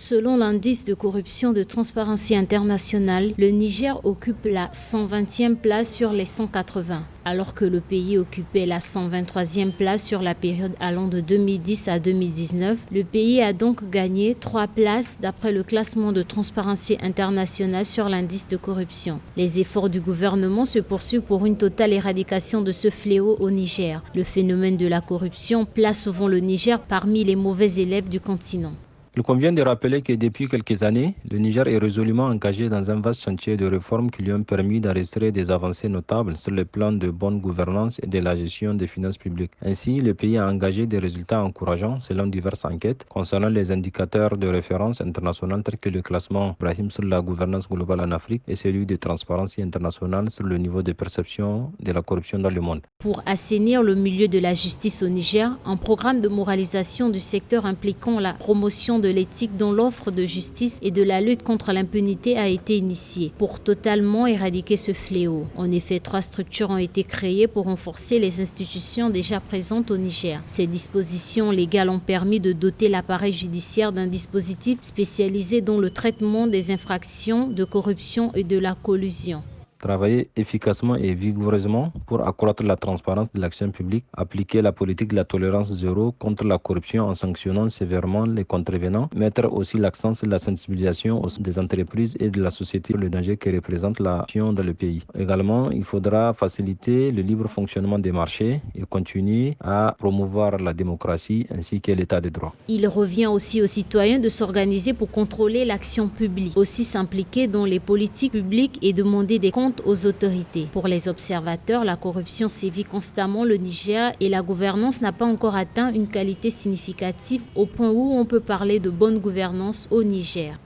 Selon l'indice de corruption de Transparency International, le Niger occupe la 120e place sur les 180, alors que le pays occupait la 123e place sur la période allant de 2010 à 2019. Le pays a donc gagné 3 places d'après le classement de Transparency International sur l'indice de corruption. Les efforts du gouvernement se poursuivent pour une totale éradication de ce fléau au Niger. Le phénomène de la corruption place souvent le Niger parmi les mauvais élèves du continent. Il convient de rappeler que depuis quelques années, le Niger est résolument engagé dans un vaste chantier de réformes qui lui ont permis d'enregistrer des avancées notables sur le plan de bonne gouvernance et de la gestion des finances publiques. Ainsi, le pays a engagé des résultats encourageants selon diverses enquêtes concernant les indicateurs de référence internationaux tels que le classement Brahim sur la gouvernance globale en Afrique et celui de Transparency International sur le niveau de perception de la corruption dans le monde. Pour assainir le milieu de la justice au Niger, un programme de moralisation du secteur impliquant la promotion de l'éthique dans l'offre de justice et de la lutte contre l'impunité a été initié pour totalement éradiquer ce fléau. En effet, 3 structures ont été créées pour renforcer les institutions déjà présentes au Niger. Ces dispositions légales ont permis de doter l'appareil judiciaire d'un dispositif spécialisé dans le traitement des infractions de corruption et de la collusion. Travailler efficacement et vigoureusement pour accroître la transparence de l'action publique, appliquer la politique de la tolérance zéro contre la corruption en sanctionnant sévèrement les contrevenants, mettre aussi l'accent sur la sensibilisation des entreprises et de la société sur le danger que représente la corruption dans le pays. Également, il faudra faciliter le libre fonctionnement des marchés et continuer à promouvoir la démocratie ainsi que l'état de droit. Il revient aussi aux citoyens de s'organiser pour contrôler l'action publique, aussi s'impliquer dans les politiques publiques et demander des comptes aux autorités. Pour les observateurs, la corruption sévit constamment le Niger et la gouvernance n'a pas encore atteint une qualité significative au point où on peut parler de bonne gouvernance au Niger.